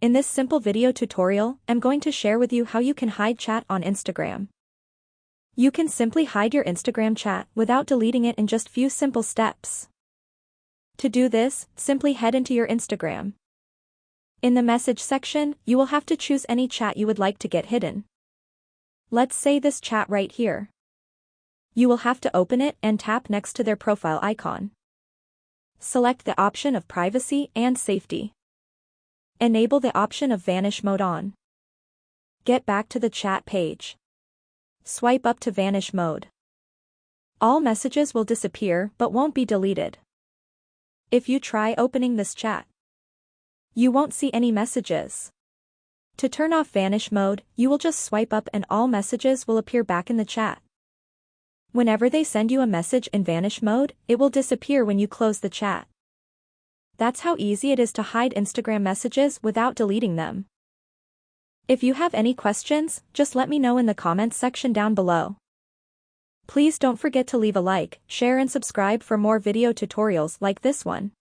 In this simple video tutorial, I'm going to share with you how you can hide chat on Instagram. You can simply hide your Instagram chat without deleting it in just few simple steps. To do this, simply head into your Instagram. In the message section, you will have to choose any chat you would like to get hidden. Let's say this chat right here. You will have to open it and tap next to their profile icon. Select the option of privacy and safety. Enable the option of vanish mode on. Get back to the chat page. Swipe up to vanish mode. All messages will disappear but won't be deleted. If you try opening this chat, you won't see any messages. To turn off vanish mode, you will just swipe up and all messages will appear back in the chat. Whenever they send you a message in vanish mode, it will disappear when you close the chat. That's how easy it is to hide Instagram messages without deleting them. If you have any questions, just let me know in the comments section down below. Please don't forget to leave a like, share and subscribe for more video tutorials like this one.